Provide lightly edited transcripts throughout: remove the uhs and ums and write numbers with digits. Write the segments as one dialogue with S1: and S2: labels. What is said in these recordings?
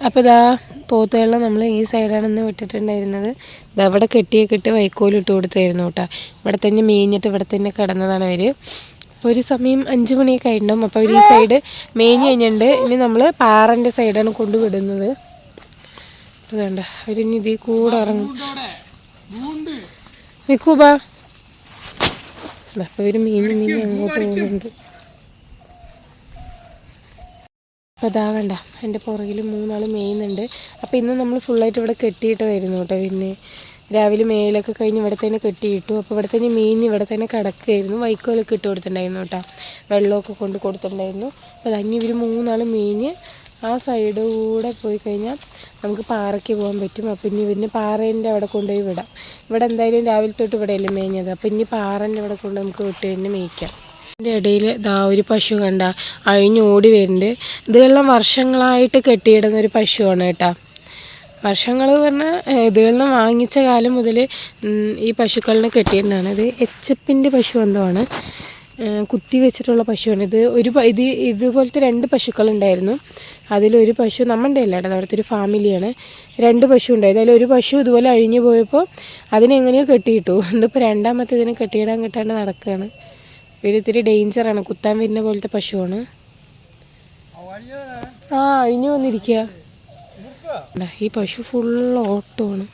S1: അപ്പോൾ ഇതാ പോത്തുകളിൽ നമ്മൾ ഈ സൈഡാണ് ഇന്ന് വിട്ടിട്ടുണ്ടായിരുന്നത്. ഇതവിടെ കെട്ടിയിട്ട് വൈക്കോലിട്ട് കൊടുത്തായിരുന്നു കേട്ടോ. ഇവിടെ തന്നെ മേഞ്ഞിട്ട് ഇവിടെ തന്നെ കിടന്നതാണ് അവർ. ഒരു സമയം 5 മണിയൊക്കെ ആയിട്ടുണ്ടാവും. അപ്പോൾ അവർ ഈ സൈഡ് മേഞ്ഞ് കഴിഞ്ഞിട്ടുണ്ട്. ഇനി നമ്മൾ പാറൻ്റെ സൈഡാണ് കൊണ്ടുവിടുന്നത്. അതുകൊണ്ട് അവരിനി ഇതിൽ കൂടെ ഇറങ്ങും. വിൽക്കൂബാ അപ്പോൾ ഇവർ മീഞ്ഞ് അങ്ങോട്ട് പോകുന്നുണ്ട്. അപ്പോൾ ഇതാ കണ്ട എൻ്റെ പുറകിൽ 3 ആൾ മേയുന്നുണ്ട്. അപ്പോൾ ഇന്ന് നമ്മൾ ഫുള്ളായിട്ട് ഇവിടെ കെട്ടിയിട്ടായിരുന്നു കേട്ടോ. പിന്നെ രാവിലെ മേലൊക്കെ കഴിഞ്ഞ് ഇവിടെ തന്നെ കെട്ടിയിട്ടു. അപ്പോൾ ഇവിടെ തന്നെ മീൻ ഇവിടെ തന്നെ കിടക്കുകയായിരുന്നു. വൈക്കോലൊക്കെ ഇട്ട് കൊടുത്തിട്ടുണ്ടായിരുന്നു കേട്ടോ. വെള്ളമൊക്കെ കൊണ്ട് കൊടുത്തിട്ടുണ്ടായിരുന്നു. അപ്പോൾ തന്നെ ഇവർ 3 ആൾ മീഞ്ഞ് ആ സൈഡ് കൂടെ പോയി കഴിഞ്ഞാൽ നമുക്ക് പാറയ്ക്ക് പോകാൻ പറ്റും. അപ്പോൾ ഇനി ഇവരിന് പാറേൻ്റെ അവിടെ കൊണ്ടുപോയി വിടാം. ഇവിടെ എന്തായാലും രാവിലെ തൊട്ട് ഇവിടെയല്ലേ മേഞ്ഞത്. അപ്പോൾ ഇനി പാറേൻ്റെ അവിടെ കൊണ്ട് നമുക്ക് വിട്ട് തന്നെ മേയ്ക്കാം. ഇതിൻ്റെ ഇടയിൽ ഇതാ ഒരു പശു കണ്ട അഴിഞ്ഞോടി വരുന്നുണ്ട്. ഇതെല്ലാം വർഷങ്ങളായിട്ട് കെട്ടിയിടുന്നൊരു പശുവാണ് കേട്ടോ. വർഷങ്ങൾ പറഞ്ഞാൽ ഇതെല്ലാം വാങ്ങിച്ച കാലം മുതൽ ഈ പശുക്കളിനെ കെട്ടിയിട്ടാണ്. ഇത് എച്ചപ്പിൻ്റെ പശു എന്തോ ആണ്, കുത്തി വെച്ചിട്ടുള്ള പശുവാണ് ഇത്. ഇതുപോലത്തെ 2 പശുക്കളുണ്ടായിരുന്നു. അതിലൊരു പശു നമ്മുടെ അല്ല കേട്ടോ, അവിടുത്തെ ഒരു ഫാമിലിയാണ്. 2 പശു ഉണ്ടായത്. അതിലൊരു പശു ഇതുപോലെ അഴിഞ്ഞു പോയപ്പോൾ അതിനെങ്ങനെയോ കെട്ടിയിട്ടു. ഇതിപ്പോൾ രണ്ടാമത്തെ ഇതിനെ കെട്ടിയിടാൻ കിട്ടാണ്ട് നടക്കുകയാണ്. ഇവരിത്തിരി ഡേഞ്ചറാണ്, കുത്താൻ വരുന്ന പോലത്തെ പശുവാണ്. അഴിഞ്ഞു വന്നിരിക്കുക. ഈ പശു ഫുള്ള് ഓട്ടമാണ്.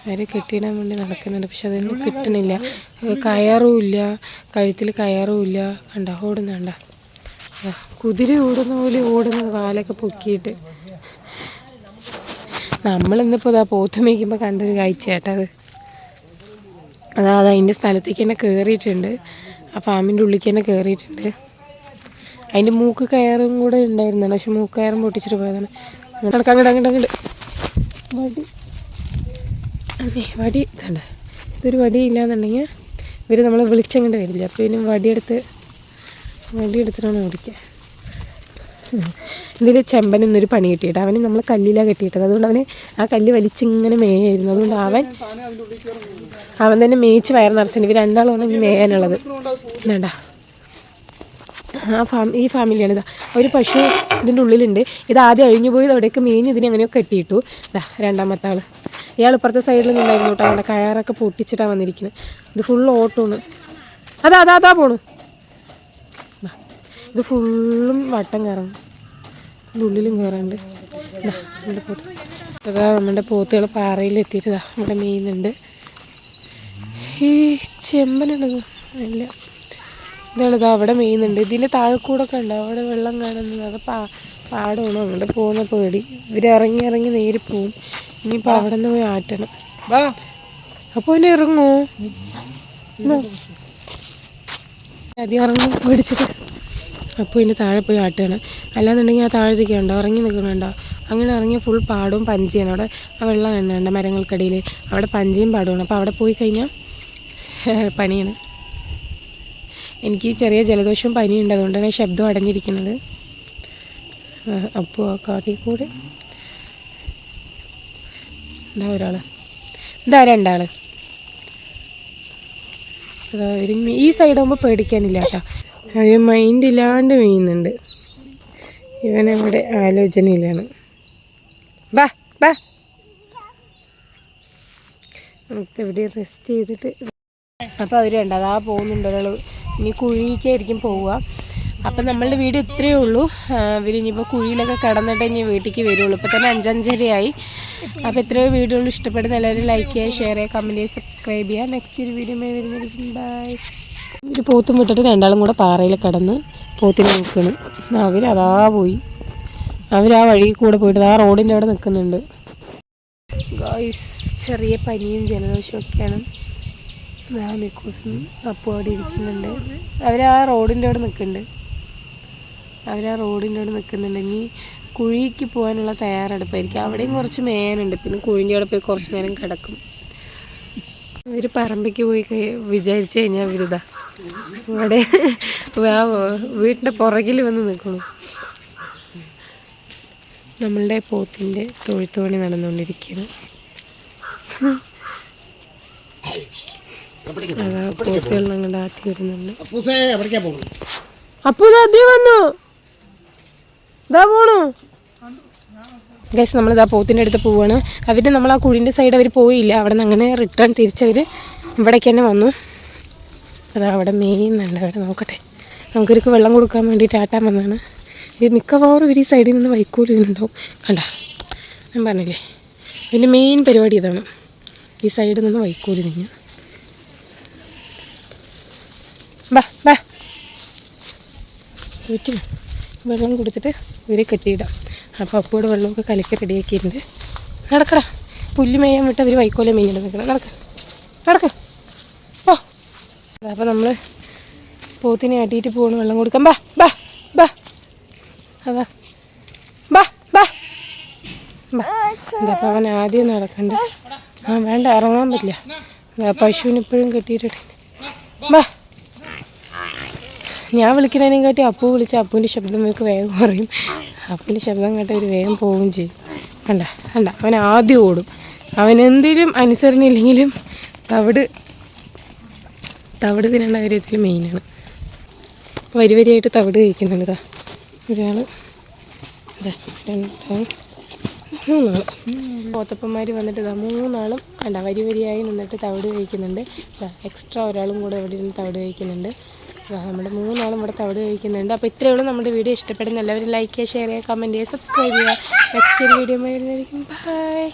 S1: അവരെ കെട്ടിയിടാൻ വേണ്ടി നടക്കുന്നുണ്ട്. പക്ഷെ അതൊന്നും കിട്ടണില്ല. കയറുമില്ല, കഴുത്തിൽ കയറുമില്ല. കണ്ട ഓടുന്നുണ്ട, കുതിര ഓടുന്ന പോലെ ഓടുന്നത്, വാലൊക്കെ പൊക്കിയിട്ട്. നമ്മളിന്നിപ്പോൾ ഇതാ പോത്ത് മേയ്ക്കുമ്പോൾ കണ്ടൊരു കാഴ്ച കേട്ടോ. അത് അതിൻ്റെ സ്ഥലത്തേക്ക് തന്നെ കയറിയിട്ടുണ്ട്. ആ ഫാമിൻ്റെ ഉള്ളിലേക്ക് തന്നെ കയറിയിട്ടുണ്ട്. അതിൻ്റെ മൂക്ക് കയറും കൂടെ ഉണ്ടായിരുന്നതാണ്. പക്ഷെ മൂക്ക് കയറും പൊട്ടിച്ചിട്ട് പോയതാണ്. അങ്ങോട്ട് വടി ഇതണ്ട. ഇതൊരു വടി ഇല്ലാന്നുണ്ടെങ്കിൽ ഇവർ നമ്മളെ വിളിച്ചങ്ങോട്ട് വരില്ല. അപ്പോൾ ഇതിന് വടിയെടുത്തിട്ടാണ് ഓടിക്കുക. ഇതിൽ ചെമ്പൻ ഇന്നൊരു പണി കിട്ടിയിട്ട് അവന് നമ്മൾ കല്ലിലാണ് കെട്ടിയിട്ടത്. അതുകൊണ്ട് അവന് ആ കല്ല് വലിച്ചിങ്ങനെ മേയായിരുന്നു. അതുകൊണ്ട് അവൻ തന്നെ മേയിച്ച് വയർ നിറച്ചിട്ടുണ്ട്. ഇവർ 2 ആളാണ് ഇനി മേയാനുള്ളത്. വേണ്ട, ഈ ഫാമിലിയാണ്. ഇതാ ഒരു പശു ഇതിൻ്റെ ഉള്ളിലുണ്ട്. ഇത് ആദ്യം അഴിഞ്ഞു പോയി അവിടേക്ക് മേഞ്ഞ് ഇതിനെ അങ്ങനെയൊക്കെ കെട്ടിയിട്ടു. ഇതാ രണ്ടാമത്തെ ആൾ. ഇയാൾ ഇപ്പുറത്തെ സൈഡിൽ നിന്നുണ്ടായിരുന്നു കേട്ടോ. അവിടെ കയറൊക്കെ പൊട്ടിച്ചിട്ടാണ് വന്നിരിക്കുന്നത്. ഇത് ഫുള്ള് ഓട്ടമാണ്. അതാ പോണു. ഇത് ഫുള്ളും വട്ടം കയറണം. ഇതിൻ്റെ ഉള്ളിലും കയറാണ്ട്. അതാ നമ്മുടെ പോത്തുകൾ പാറയിലെത്തിയിട്ട് ഇവിടെ മേയുന്നുണ്ട്. ഈ ചെമ്പനുള്ളത് അല്ല, ഇതാണിത് അവിടെ മേയുന്നുണ്ട്. ഇതിൻ്റെ താഴെക്കൂടൊക്കെ ഉണ്ട്. അവിടെ വെള്ളം കാണുന്നത് അത് പാടമാണ്. അങ്ങോട്ട് പോകുന്ന പേടി. ഇറങ്ങി നേരി പോവും. ഇനിയിപ്പോൾ അവിടെ നിന്ന് പോയി ആട്ടണം. അപ്പോൾ പിന്നെ ഇറങ്ങോ ആദ്യം ഇറങ്ങും പേടിച്ചിട്ട്. അപ്പോൾ ഇതിൻ്റെ താഴെ പോയി ആട്ടുകയാണ്. അല്ലാന്നുണ്ടെങ്കിൽ ആ താഴത്തേക്ക് ഉണ്ടോ ഇറങ്ങി നിൽക്കണുണ്ടോ. അങ്ങനെ ഇറങ്ങിയ ഫുൾ പാടവും പഞ്ചിയാണ്. അവിടെ ആ വെള്ളം എണ്ണുണ്ട് മരങ്ങൾക്കിടയിൽ. അവിടെ പഞ്ചിയും പാടമാണ്. അപ്പോൾ അവിടെ പോയി കഴിഞ്ഞാൽ പണിയാണ്. എനിക്ക് ചെറിയ ജലദോഷവും പനിയുണ്ട്. അതുകൊണ്ടാണ് ശബ്ദം അടഞ്ഞിരിക്കുന്നത്. അപ്പോൾ ആ കാട്ടിൽ കൂടെ എന്താ ഒരാൾ, എന്താ 2 ആൾ. ഈ സൈഡാകുമ്പോൾ പേടിക്കാനില്ല കേട്ടോ. അവർ മൈൻഡില്ലാണ്ട് വീഴുന്നുണ്ട്. ഇവനവിടെ ആലോചനയിലാണ്. ബാ നമുക്ക് എവിടെ റെസ്റ്റ് ചെയ്തിട്ട്. അപ്പോൾ അവർ കണ്ട അതാ പോകുന്നുണ്ട് ഒരാൾ. ഇനി കുഴിക്കായിരിക്കും പോവുക. അപ്പം നമ്മളുടെ വീഡിയോ ഇത്രയേ ഉള്ളൂ. ഇവരിനിപ്പോൾ കുഴിയിലൊക്കെ കിടന്നിട്ട് ഇനി വീട്ടിലേക്ക് വരുള്ളൂ. ഇപ്പോൾ തന്നെ 5:30 അപ്പോൾ എത്രയോ വീഡിയോകൾ ഇഷ്ടപ്പെടുന്ന എല്ലാവരും ലൈക്ക് ചെയ്യുക, ഷെയർ ചെയ്യുക, കമൻറ്റ് ചെയ്യുക, സബ്സ്ക്രൈബ് ചെയ്യുക. നെക്സ്റ്റ് ഒരു വീഡിയോ വരുന്നതായിരിക്കും. ബൈ. ഒരു പോത്തും വിട്ടിട്ട് 2 ആളും കൂടെ പാറയിൽ കിടന്ന് പോത്തിനെ നോക്കണം. അവരതാ പോയി. അവർ ആ വഴി കൂടെ പോയിട്ട് ആ റോഡിൻ്റെ അവിടെ നിൽക്കുന്നുണ്ട്. ഗായ്സ്, ചെറിയ പനിയും ജലദോഷവും ഒക്കെയാണ്. മിക്കൂസും അപ്പോൾ അവിടെ ഇരിക്കുന്നുണ്ട്. അവർ ആ റോഡിൻ്റെ അവിടെ നിൽക്കുന്നുണ്ട്. ഇനി കുഴിക്ക് പോകാനുള്ള തയ്യാറെടുപ്പായിരിക്കും. അവിടെയും കുറച്ച് മേയാനുണ്ട്. പിന്നെ കുഴിൻ്റെ അവിടെ പോയി കുറച്ച് നേരം കിടക്കും. ഇവർ പറമ്പയ്ക്ക് പോയി വിചാരിച്ചു കഴിഞ്ഞാൽ ഇവരിതാ ഇവിടെ വീട്ടിൻ്റെ പുറകിൽ വന്ന് നിൽക്കണം. നമ്മളുടെ പോത്തിൻ്റെ തൊഴുത്തുപണി നടന്നുകൊണ്ടിരിക്കുകയാണ്. അതാ പോത്തുകൾ ഞങ്ങളുടെ ആട്ടി വരുന്നുണ്ട്. അപ്പൂ ദാ വന്നു, ഇതാ പോണു. ഗൈസ് നമ്മളിതാ പോത്തിൻ്റെ അടുത്ത് പോവുകയാണ്. അവർ നമ്മൾ ആ കുഴിൻ്റെ സൈഡ് അവർ പോയില്ല, അവിടെ നിന്ന് അങ്ങനെ റിട്ടേൺ തിരിച്ചവർ ഇവിടേക്ക് തന്നെ വന്നു. അതാ അവിടെ മെയിന്നുണ്ട്, അവിടെ നോക്കട്ടെ. നമുക്കിവർക്ക് വെള്ളം കൊടുക്കാൻ വേണ്ടിയിട്ട് ആട്ടാൻ വന്നതാണ്. ഇത് മിക്കവാറും ഇവർ ഈ സൈഡിൽ നിന്ന് വൈക്കോല് ഇതിനുണ്ടാവും. കണ്ട, ഞാൻ പറഞ്ഞില്ലേ ഇതിൻ്റെ മെയിൻ പരിപാടി ഇതാണ്, ഈ സൈഡിൽ നിന്ന് വൈക്കോല് തിന്നു. ബാ ബാ വീട്ടിൽ വെള്ളം കൊടുത്തിട്ട് ഇവരെ കെട്ടിയിടാം. അപ്പോൾ അപ്പോടെ വെള്ളമൊക്കെ കലക്കി റെഡിയാക്കിയിട്ടുണ്ട്. നടക്കടാ, പുല്ല് മേയാൻ വിട്ട് അവർ വൈക്കോലെ മേഞ്ഞിട്ട് നിൽക്കണം. നടക്ക് ഓ. അപ്പോൾ നമ്മൾ പോത്തിനെ ആട്ടിയിട്ട് പോകണം, വെള്ളം കൊടുക്കാം. ബാ ബാ ബാ അതാ ബാ ബാ ബാ. എന്താ അപ്പോൾ അവൻ ആദ്യം നടക്കണ്ട. വേണ്ട, ഇറങ്ങാൻ പറ്റില്ല. പശുവിന് ഇപ്പോഴും കെട്ടിയിട്ടുണ്ട്. ബാ. ഞാൻ വിളിക്കുന്നതിനേയും കാട്ടി അപ്പു വിളിച്ച അപ്പുവിൻ്റെ ശബ്ദം നമുക്ക് വേഗം പറയും. അപ്പുവിൻ്റെ ശബ്ദം കേട്ട് അവർ വേഗം പോവുകയും ചെയ്യും. കണ്ട അവൻ ആദ്യം ഓടും. അവനെന്തെങ്കിലും അനുസരണയില്ലെങ്കിലും തവിട് തിന്നേണ്ട കാര്യത്തിൽ മെയിനാണ്. വരിയായിട്ട് തവിട് കഴിക്കുന്നുണ്ട്. ഇതാ ഒരാൾ, ഇതാ 2 3 പോത്തപ്പന്മാർ വന്നിട്ട് ഇതാ 3 അല്ല വരിയായി നിന്നിട്ട് തവിട് കഴിക്കുന്നുണ്ട്. എക്സ്ട്രാ ഒരാളും കൂടെ ഇവിടെ നിന്ന് തവിട് കഴിക്കുന്നുണ്ട്. നമ്മുടെ 3 ഇവിടെ തവിട് കഴിക്കുന്നുണ്ട്. അപ്പോൾ ഇത്രയേ ഉള്ളൂ നമ്മുടെ വീഡിയോ. ഇഷ്ടപ്പെടുന്ന എല്ലാവരും ലൈക്ക് ചെയ്യുക, ഷെയർ ചെയ്യുക, കമൻറ്റ് ചെയ്യുക, സബ്സ്ക്രൈബ് ചെയ്യുക. നെക്സ്റ്റ് വീഡിയോ വരുന്നതായിരിക്കും. ബൈ.